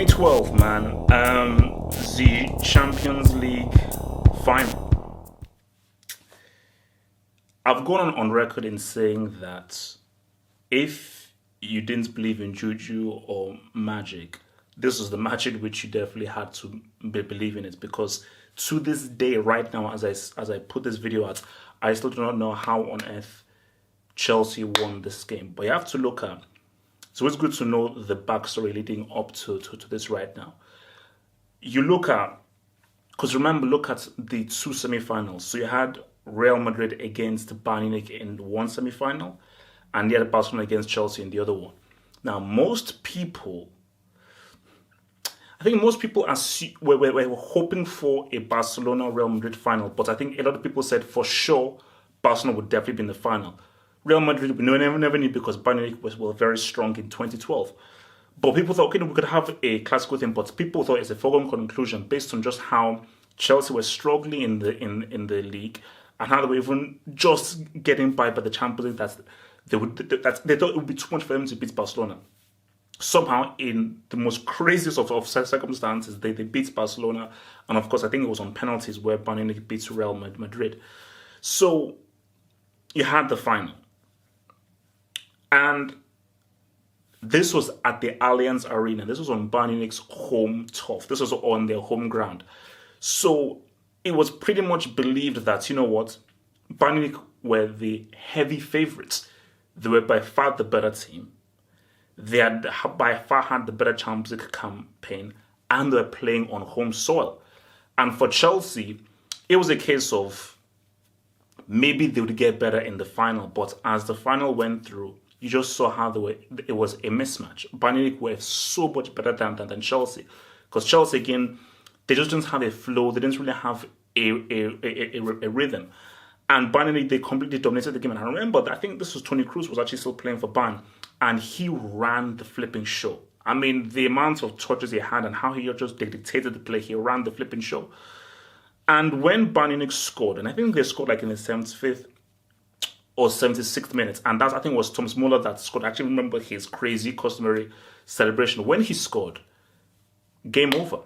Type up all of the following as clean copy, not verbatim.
2012, man. The Champions League final. I've gone on record in saying that if you didn't believe in juju or magic, this was the match in which you definitely had to believe in it, because to this day, right now, as I put this video out, I still do not know how on earth Chelsea won this game. But you have to look at. So it's good to know the backstory leading up to this right now. You look at, because remember, look at the two semi-finals. So you had Real Madrid against Bayern Munich in one semi-final, and you had Barcelona against Chelsea in the other one. Now, I think most people were hoping for a Barcelona-Real Madrid final, but I think a lot of people said for sure Barcelona would definitely be in the final. Real Madrid, we never knew, because Bayern Munich were very strong in 2012. But people thought, okay, we could have a classical thing, but people thought it's a foregone conclusion based on just how Chelsea were struggling in the league and how they were even just getting by the Champions League, that they thought it would be too much for them to beat Barcelona. Somehow, in the most craziest of circumstances, they beat Barcelona, and of course, I think it was on penalties where Bayern Munich beat Real Madrid. So you had the final. And this was at the Allianz Arena. This was on Bayern Munich's home turf. This was on their home ground. So it was pretty much believed that, you know what, Bayern Munich were the heavy favourites. They were by far the better team. They had by far had the better Champions League campaign, and they were playing on home soil. And for Chelsea, it was a case of maybe they would get better in the final. But as the final went through, you just saw how it was a mismatch. Bayern Munich were so much better than Chelsea. Because Chelsea, again, they just didn't have a flow. They didn't really have a rhythm. And Bayern Munich, they completely dominated the game. And I remember, I think this was Toni Kroos was actually still playing for Bayern. And he ran the flipping show. I mean, the amount of touches he had and how he just dictated the play, he ran the flipping show. And when Bayern Munich scored, and I think they scored like in the 75th or 76th minute, and that I think was Thomas Muller that scored. I actually remember his crazy customary celebration. When he scored, game over.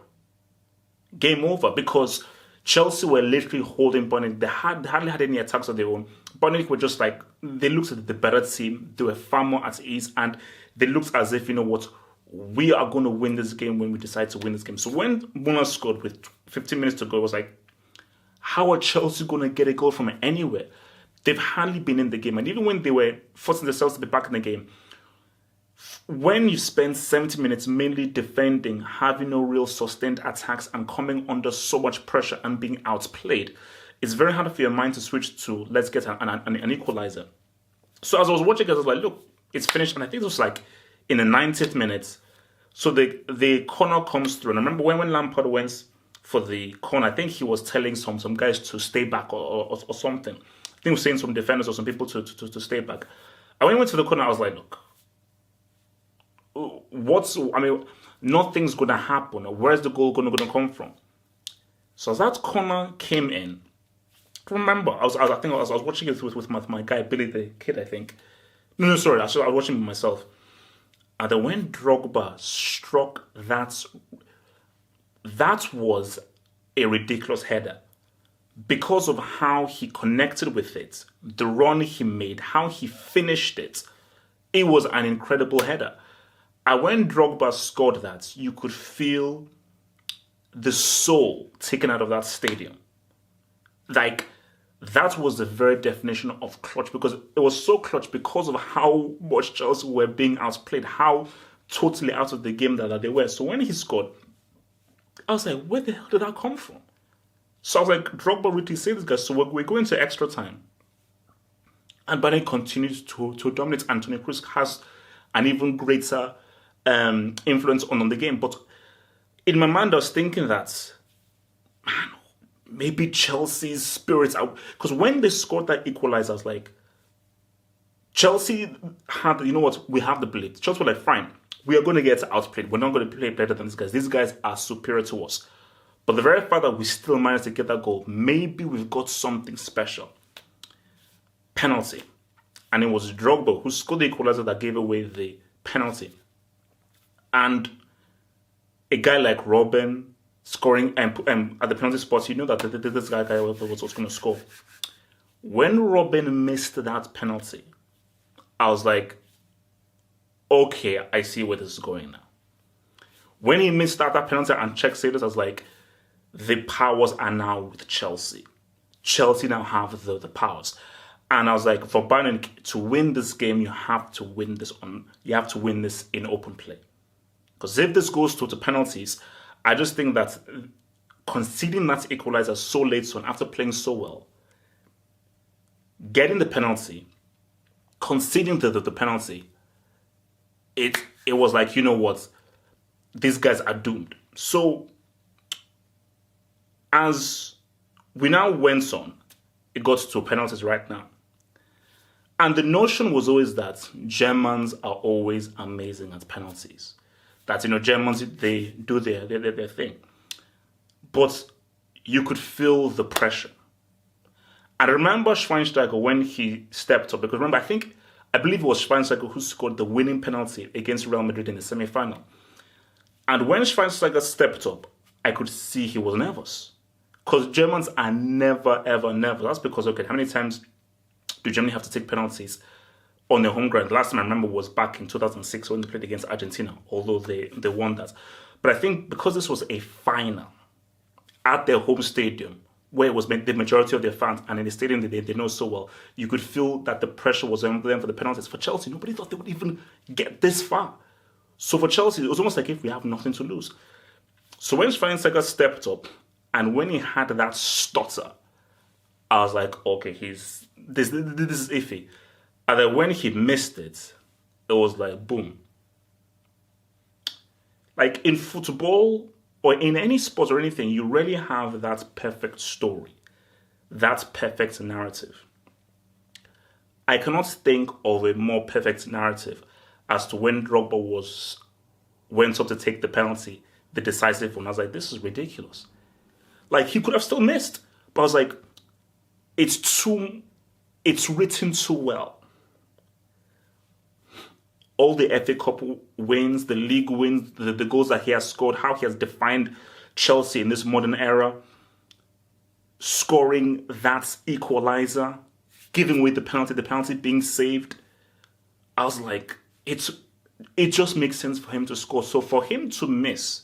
Game over, because Chelsea were literally holding Bayern Munich. They hardly had any attacks of their own. Bayern Munich were just like, they looked at the better team. They were far more at ease, and they looked as if, you know what, we are going to win this game when we decide to win this game. So when Muller scored with 15 minutes to go, it was like, how are Chelsea going to get a goal from anywhere? They've hardly been in the game. And even when they were forcing themselves to be back in the game, when you spend 70 minutes mainly defending, having no real sustained attacks, and coming under so much pressure and being outplayed, it's very hard for your mind to switch to, let's get an equalizer. So as I was watching it, I was like, look, it's finished. And I think it was like in the 90th minute. So the corner comes through. And I remember when Lampard went for the corner, I think he was telling some guys to stay back or something. I think he was saying some defenders or some people to stay back. And when I went to the corner, I was like, look, nothing's going to happen. Where's the goal going to come from? So as that corner came in, remember, I was watching it with my guy, Billy the Kid, I think. No, sorry, I was watching it myself. And then when Drogba struck that was a ridiculous header. Because of how he connected with it, the run he made, how he finished it, it was an incredible header. And when Drogba scored that, you could feel the soul taken out of that stadium. Like, that was the very definition of clutch, because it was so clutch because of how much Chelsea were being outplayed, how totally out of the game that they were. So when he scored, I was like, where the hell did that come from? So I was like, Drogba really saved this guy. So we're going to extra time. And Bayern continues to dominate. And Toni Kroos has an even greater influence on the game. But in my mind, I was thinking that, man, maybe Chelsea's spirits out. Because when they scored that equalizer, I was like, Chelsea had, you know what, we have the blitz. Chelsea were like, fine, we are going to get outplayed. We're not going to play better than these guys. These guys are superior to us. But the very fact that we still managed to get that goal, maybe we've got something special. Penalty. And it was Drogba who scored the equalizer that gave away the penalty. And a guy like Robin scoring and at the penalty spot, you know that this guy was going to score. When Robin missed that penalty, I was like, okay, I see where this is going now. When he missed that penalty and check status, I was like, the powers are now with Chelsea. Chelsea now have the powers. And I was like, for Bayern Munich to win this game, you have to win this in open play. Because if this goes to penalties, I just think that conceding that equalizer so late on after playing so well, getting the penalty, conceding the penalty, it was like, you know what, these guys are doomed. So as we now went on, it got to penalties right now. And the notion was always that Germans are always amazing at penalties. That, Germans, they do their thing. But you could feel the pressure. I remember Schweinsteiger when he stepped up. Because remember, I believe it was Schweinsteiger who scored the winning penalty against Real Madrid in the semi-final. And when Schweinsteiger stepped up, I could see he was nervous. Because Germans are never, ever nervous. That's because, okay, how many times do Germany have to take penalties on their home ground? The last time I remember was back in 2006 when they played against Argentina, although they won that. But I think because this was a final at their home stadium, where it was the majority of their fans, and in the stadium that they know so well, you could feel that the pressure was on them for the penalties. For Chelsea, nobody thought they would even get this far. So for Chelsea, it was almost like if we have nothing to lose. So when Schweinsteiger stepped up, and when he had that stutter, I was like, okay, this is iffy. And then when he missed it, it was like, boom. Like in football or in any sport or anything, you really have that perfect story, that perfect narrative. I cannot think of a more perfect narrative as to when Drogba went up to take the penalty, the decisive one. I was like, this is ridiculous. Like, he could have still missed. But I was like, it's written too well. All the FA Cup wins, the league wins, the goals that he has scored, how he has defined Chelsea in this modern era, scoring that equalizer, giving away the penalty being saved. I was like, it just makes sense for him to score. So for him to miss,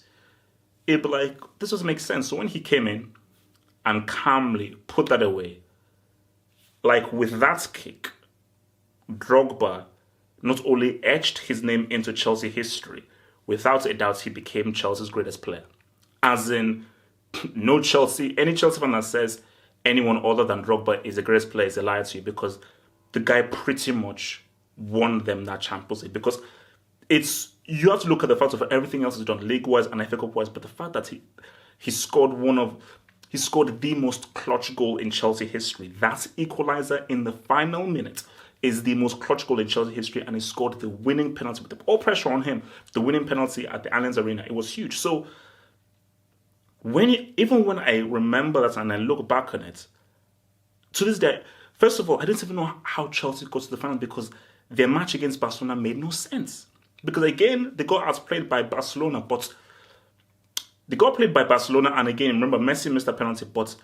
it'd be like, this doesn't make sense. So when he came in and calmly put that away, like with that kick, Drogba not only etched his name into Chelsea history, without a doubt he became Chelsea's greatest player. As in, any Chelsea fan that says anyone other than Drogba is the greatest player is a liar to you, because the guy pretty much won them that Champions League. Because you have to look at the fact of everything else he's done, league-wise and FA Cup-wise, but the fact that he scored the most clutch goal in Chelsea history. That equalizer in the final minute is the most clutch goal in Chelsea history, and he scored the winning penalty with all pressure on him. The winning penalty at the Allianz Arena, it was huge. So even when I remember that and I look back on it, to this day, first of all, I didn't even know how Chelsea got to the final, because their match against Barcelona made no sense. Because again, they got outplayed by Barcelona, and again, remember, Messi missed a penalty, but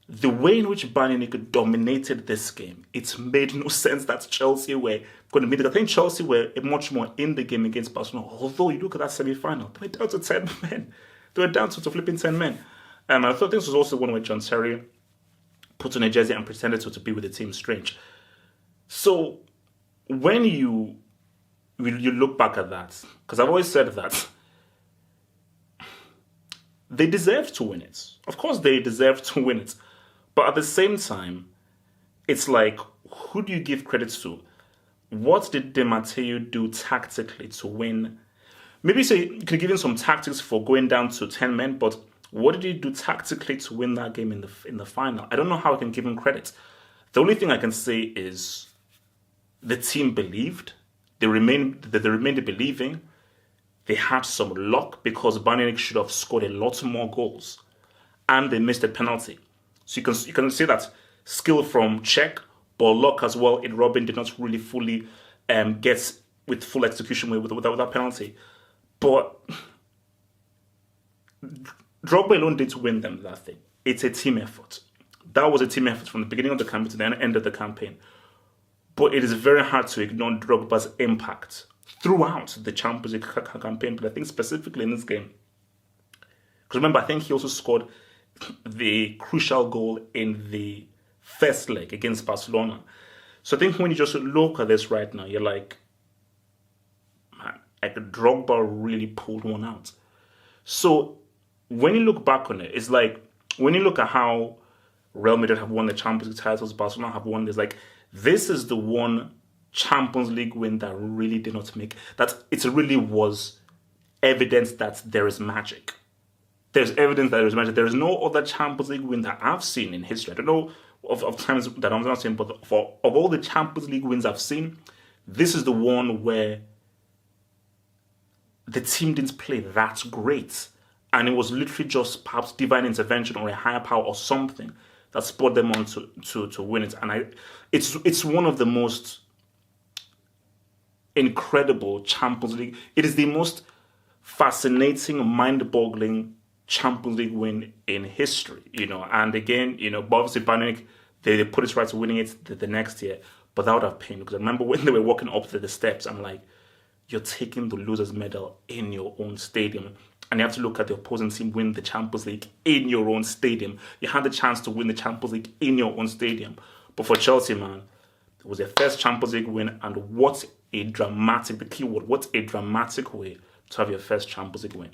the way in which Bayern Munich dominated this game, it made no sense that Chelsea were going to beat it. I think Chelsea were much more in the game against Barcelona, although you look at that semi-final, they were down to 10 men. They were down to flipping 10 men. I thought this was also one where John Terry put on a jersey and pretended to be with the team. Strange. So when you look back at that, because I've always said that they deserve to win it. Of course they deserve to win it. But at the same time, it's like, who do you give credit to? What did Di Matteo do tactically to win? Maybe say you can give him some tactics for going down to 10 men, but what did he do tactically to win that game in the final? I don't know how I can give him credit. The only thing I can say is the team believed. They remained believing. They had some luck, because Bayern Munich should have scored a lot more goals, and they missed a penalty. So you can see that skill from Czech, but luck as well in Robin did not really fully get with full execution without that penalty. But Drogba alone didn't win them that thing. It's a team effort. That was a team effort from the beginning of the campaign to the end of the campaign. But it is very hard to ignore Drogba's impact throughout the Champions League campaign, but I think specifically in this game. Because remember, I think he also scored the crucial goal in the first leg against Barcelona. So I think when you just look at this right now, you're like, man, like Drogba really pulled one out. So when you look back on it, it's like, when you look at how Real Madrid have won the Champions League titles, Barcelona have won, it's like, this is the one Champions League win that really did not make, that it really was evidence that there is magic. There's evidence that there is magic. There is no other Champions League win that I've seen in history. I don't know of times that I'm not saying, but of all the Champions League wins I've seen, this is the one where the team didn't play that great. And it was literally just perhaps divine intervention or a higher power or something that spurred them on to win it. And it's one of the most incredible Champions League. It is the most fascinating, mind-boggling Champions League win in history, And again, obviously Bayern Munich, they put it right to winning it the next year, but that would have pain, because I remember when they were walking up the steps, I'm like, you're taking the loser's medal in your own stadium. And you have to look at the opposing team win the Champions League in your own stadium. You had the chance to win the Champions League in your own stadium. But for Chelsea, man, it was their first Champions League win, and what a dramatic way to have your first Champions League win.